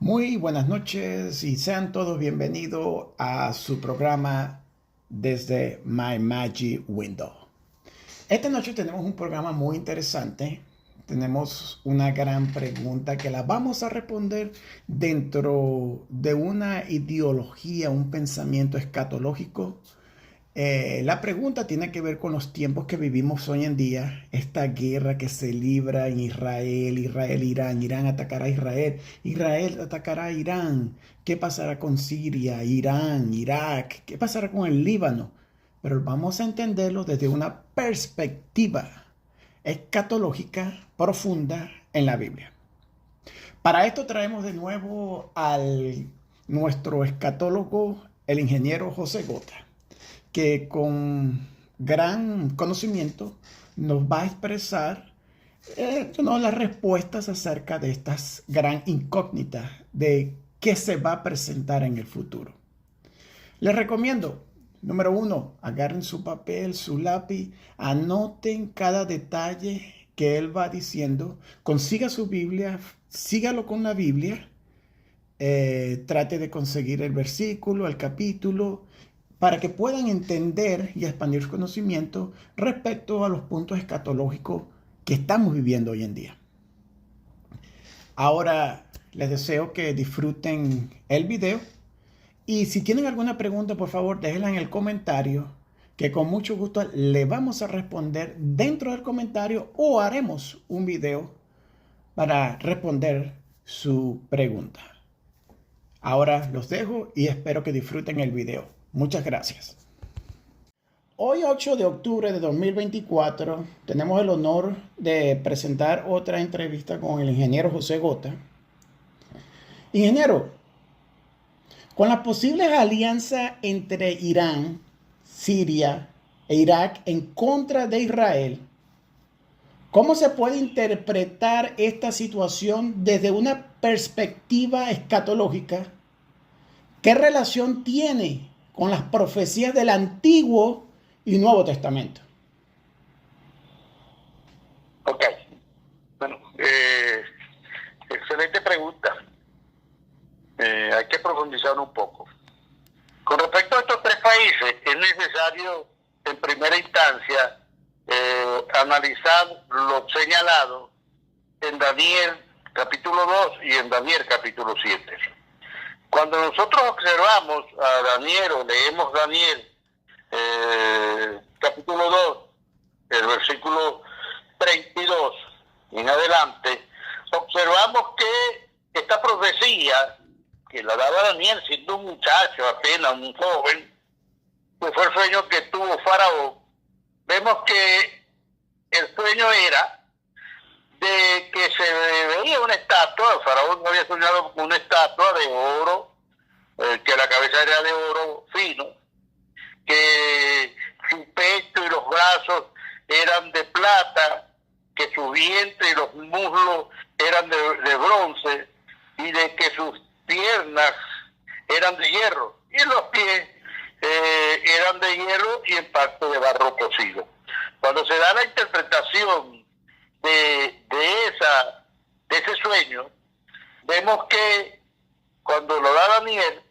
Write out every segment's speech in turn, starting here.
Muy buenas noches y sean todos bienvenidos a su programa desde My Magic Window. Esta noche tenemos un programa muy interesante. Tenemos una gran pregunta que la vamos a responder dentro de una ideología, un pensamiento escatológico. La pregunta tiene que ver con los tiempos que vivimos hoy en día, esta guerra que se libra en Israel, Irán, Irán atacará a Israel, Israel atacará a Irán, ¿qué pasará con Siria, Irán, Irak? ¿Qué pasará con el Líbano? Pero vamos a entenderlo desde una perspectiva escatológica profunda en la Biblia. Para esto traemos de nuevo al nuestro escatólogo, el ingeniero José Gota, que con gran conocimiento nos va a expresar las respuestas acerca de estas gran incógnitas de qué se va a presentar en el futuro. Les recomiendo, número uno, agarren su papel, su lápiz, anoten cada detalle que él va diciendo, consiga su Biblia, sígalo con la Biblia, trate de conseguir el versículo, el capítulo, para que puedan entender y expandir su conocimiento respecto a los puntos escatológicos que estamos viviendo hoy en día. Ahora les deseo que disfruten el video y si tienen alguna pregunta, por favor, déjenla en el comentario, que con mucho gusto le vamos a responder dentro del comentario o haremos un video para responder su pregunta. Ahora los dejo y espero que disfruten el video. Muchas gracias. Hoy 8 de octubre de 2024 tenemos el honor de presentar otra entrevista con el ingeniero José Gota. Ingeniero, con las posibles alianzas entre Irán, Siria e Irak en contra de Israel, ¿cómo se puede interpretar esta situación desde una perspectiva escatológica? ¿Qué relación tiene con las profecías del Antiguo y Nuevo Testamento? Ok, bueno, excelente pregunta. Hay que profundizar un poco. Con respecto a estos tres países, es necesario, en primera instancia, analizar lo señalado en Daniel capítulo 2 y en Daniel capítulo 7. Cuando nosotros observamos a Daniel o leemos Daniel capítulo 2, el versículo 32 en adelante, observamos que esta profecía que la daba Daniel siendo un muchacho, apenas un joven, que fue el sueño que tuvo Faraón. Vemos que el sueño era de que se veía una estatua. Faraón había soñado con una estatua de oro, que la cabeza era de oro fino, que su pecho y los brazos eran de plata, que su vientre y los muslos eran de bronce, y de que sus piernas eran de hierro, y los pies eran de hierro y en parte de barro cocido. Cuando se da la interpretación de ese sueño, vemos que cuando lo da Daniel,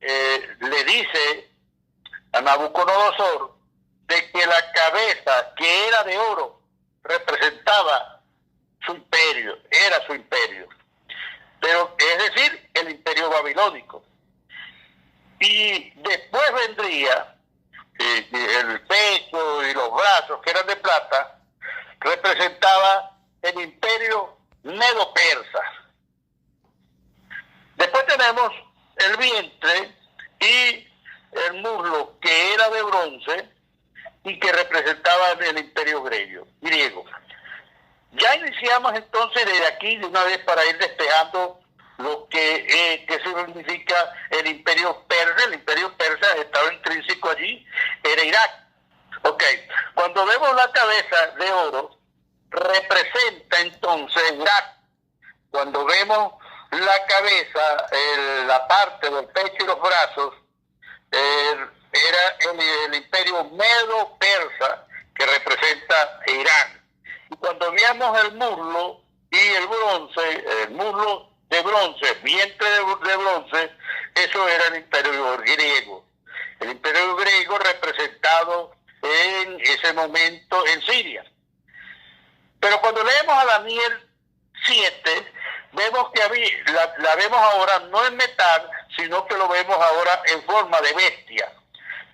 le dice a Nabucodonosor de que la cabeza, que era de oro, representaba su imperio, era su imperio, pero es decir, el imperio babilónico. Y después vendría el pecho y los brazos, que eran de plata, representaba el imperio medo-persa. Después tenemos el vientre y el muslo, que era de bronce y que representaba el imperio griego. Ya iniciamos entonces desde aquí de una vez para ir despejando lo que significa el imperio persa. El imperio persa estaba intrínseco allí, era Irak. Ok, cuando vemos la cabeza de oro, representa entonces Irak. Cuando vemos la cabeza, la parte del pecho y los brazos, era el imperio medo-persa, que representa Irán. Y cuando veamos el muslo y el bronce, el muslo de bronce, vientre de bronce, eso era el imperio griego. El imperio griego representado en ese momento en Siria. Pero cuando leemos a Daniel 7, vemos que la vemos ahora no en metal, sino que lo vemos ahora en forma de bestia.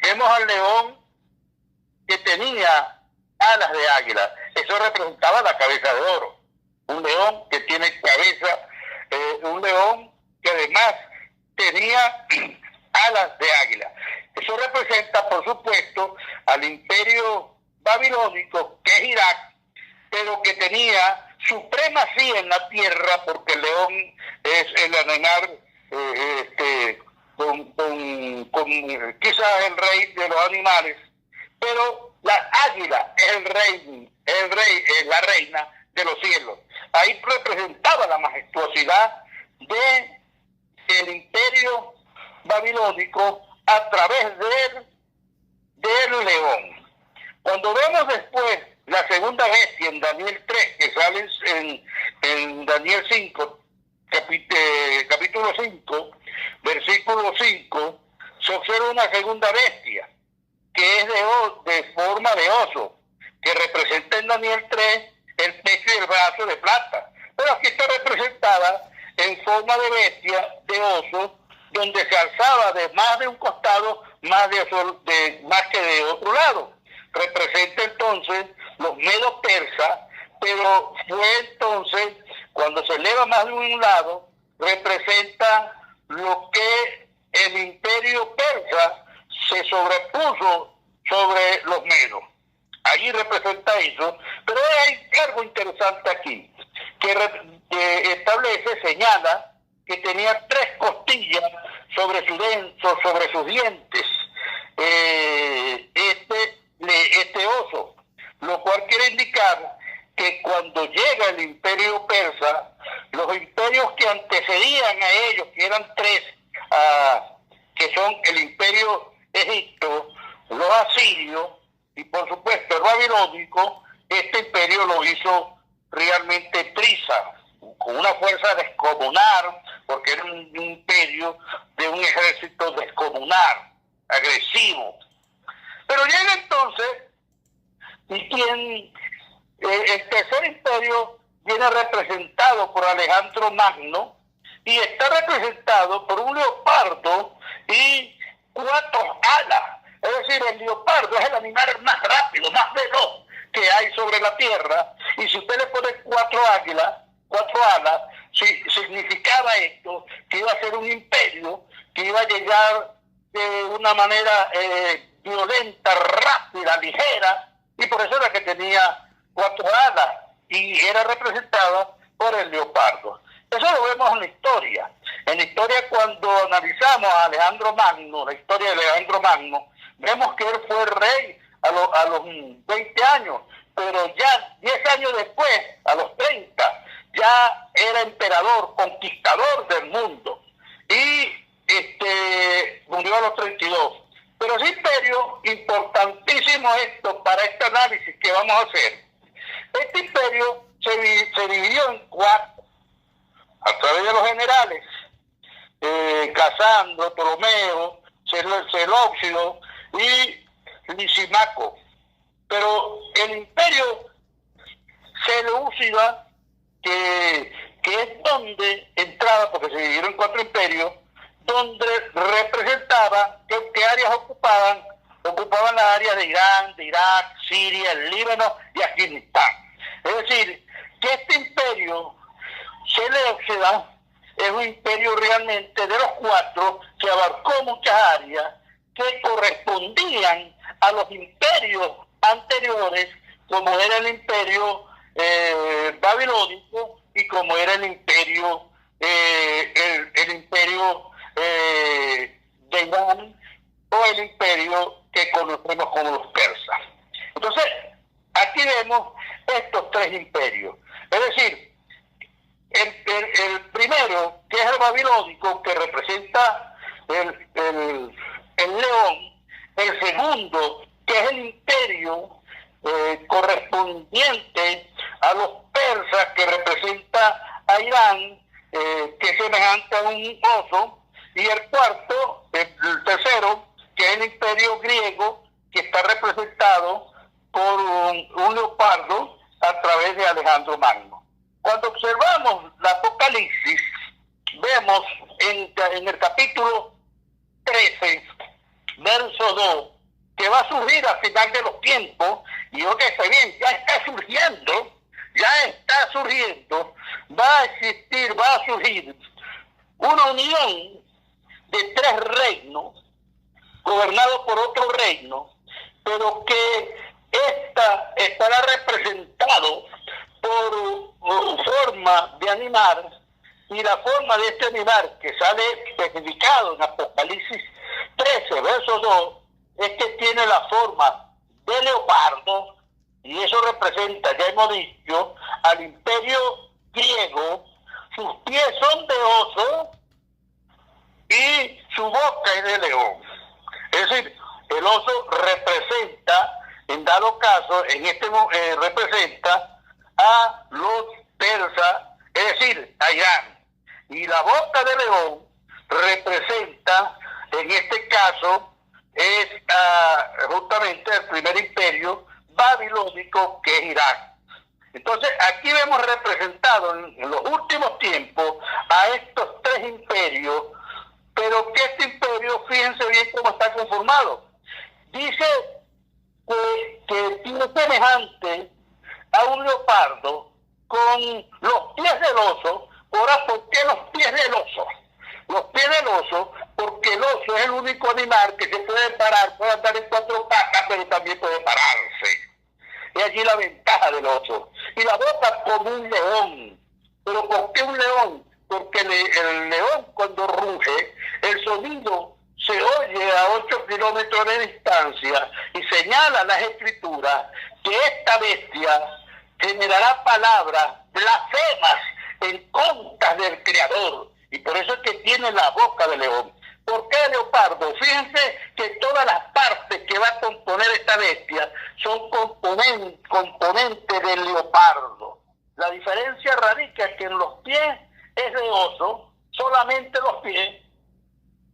Vemos al león que tenía alas de águila. Eso representaba la cabeza de oro. Un león que tiene cabeza, un león que además tenía alas de águila. Eso representa, por supuesto, al imperio babilónico, que es Irak, pero que tenía supremacía en la tierra, porque el león es el animal quizás el rey de los animales, pero la águila es el rey, es la reina de los cielos. Ahí representaba la majestuosidad de el imperio babilónico a través del león. Cuando vemos después la segunda bestia en Daniel 3, que sale en Daniel 5, capítulo 5, versículo 5, se observa una segunda bestia, que es de forma de oso, que representa en Daniel 3 el pecho y el brazo de plata. Pero aquí está representada en forma de bestia, de oso, donde se alzaba de más de un costado, más que de otro lado. Representa entonces los medos persas, pero fue entonces, cuando se eleva más de un lado, representa lo que el imperio persa se sobrepuso sobre los medos. Allí representa eso, pero hay algo interesante aquí, que establece, señala, que tenía 3 costillas sobre sus dientes, este oso, lo cual quiere indicar que cuando llega el imperio persa, los imperios que antecedían a ellos, que eran 3, que son el imperio egipto, los asirios y por supuesto el babilónico, este imperio lo hizo realmente triza, con una fuerza descomunal, porque era un imperio de un ejército descomunal, agresivo. Pero llega entonces, y el tercer imperio viene representado por Alejandro Magno, y está representado por un leopardo y 4 alas. Es decir, el leopardo es el animal más rápido, más veloz que hay sobre la tierra, y si usted le pone 4 alas, significaba esto, que iba a ser un imperio, que iba a llegar de una manera violenta, rápida, ligera, y por eso era que tenía 4 alas, y era representada por el leopardo. Eso lo vemos en la historia. En la historia, cuando analizamos a Alejandro Magno, la historia de Alejandro Magno, vemos que él fue rey a los 20 años, pero ya 10 años después, a los 30, ya era emperador, conquistador del mundo, y murió a los 32. Pero ese imperio, importantísimo esto para este análisis que vamos a hacer, este imperio se dividió en 4, a través de los generales, Casandro, Ptolomeo, Seleucido y Lisimaco. Pero el imperio Seleucida, que es donde entraba, porque se dividieron en 4 imperios, donde representaba qué áreas ocupaban las áreas de Irán, de Irak, Siria, el Líbano y Afganistán. Es decir, que este imperio Seleucida es un imperio realmente de los 4 que abarcó muchas áreas que correspondían a los imperios anteriores, como era el imperio babilónico y como era el imperio de Irán, o el imperio que conocemos como los persas. Entonces, aquí vemos estos 3 imperios. Es decir, el primero, que es el babilónico, que representa el león. El segundo, que es el imperio correspondiente a los persas, que representa a Irán, que es semejante a un oso, y el cuarto, el tercero, que es el imperio griego, que está representado por un leopardo a través de Alejandro Magno. Cuando observamos la Apocalipsis, vemos en el capítulo 13, verso 2, que va a surgir al final de los tiempos, y óyese bien, ya está surgiendo, va a existir, va a surgir una unión de tres reinos, gobernados por otro reino, pero que estará representado por forma de animal, y la forma de este animal que sale especificado en Apocalipsis 13, verso 2, es que tiene la forma de leopardo, y eso representa, ya hemos dicho, al imperio griego. Sus pies son de oso y su boca es de león. Es decir, el oso representa, en dado caso, representa a los persas, es decir, a Irán. Y la boca de león representa, en este caso, es justamente el primer imperio babilónico, que es Irak. Entonces, aquí vemos representado en los últimos tiempos a estos tres imperios, pero que este imperio, fíjense bien cómo está conformado. Dice que tiene semejante a un leopardo con los pies del oso. Ahora, ¿por qué los pies del oso? Los pies del oso, porque el oso es el único animal que se puede parar, puede andar en cuatro patas, pero también puede pararse. Y allí la ventaja del oso. Y la boca como un león. ¿Pero por qué un león? Porque el león, cuando ruge, el sonido se oye a 8 kilómetros de distancia, y señala las escrituras que esta bestia generará palabras blasfemas en contra del Creador, y por eso es que tiene la boca de león. ¿Por qué leopardo? Fíjense que todas las partes que va a componer esta bestia son componentes del leopardo. La diferencia radica en que en los pies es de oso, solamente los pies,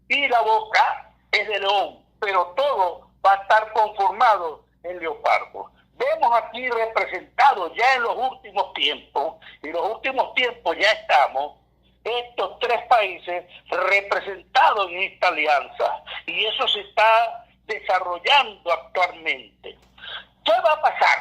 y la boca es de león, pero todo va a estar conformado en leopardo. Vemos aquí representados ya en los últimos tiempos, y en los últimos tiempos ya estamos, estos tres países representados en esta alianza, y eso se está desarrollando actualmente. ¿Qué va a pasar?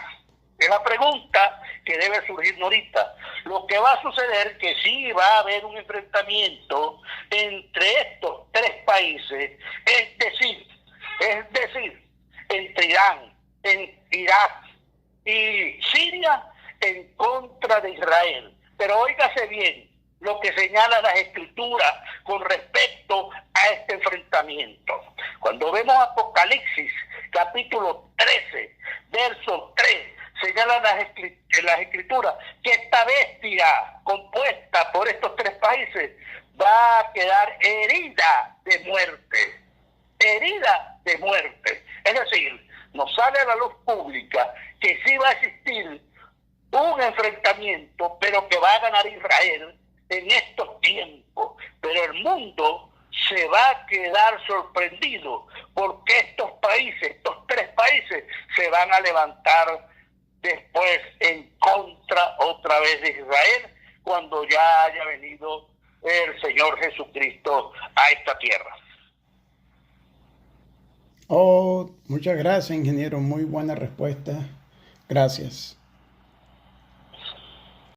Es la pregunta que debe surgir ahorita. Lo que va a suceder es que sí va a haber un enfrentamiento entre estos tres países, es decir, entre Irán, Irak y Siria, en contra de Israel. Pero óigase bien lo que señala las escrituras con respecto a este enfrentamiento. Cuando vemos Apocalipsis capítulo 13, verso 3, señalan las escrituras que esta bestia compuesta por estos tres países va a quedar herida de muerte. Herida de muerte. Es decir, nos sale a la luz pública que sí va a existir un enfrentamiento, pero que va a ganar Israel en estos tiempos. Pero el mundo se va a quedar sorprendido, porque estos tres países, se van a levantar después en contra otra vez de Israel, cuando ya haya venido el Señor Jesucristo a esta tierra. Oh, muchas gracias, ingeniero. Muy buena respuesta. Gracias.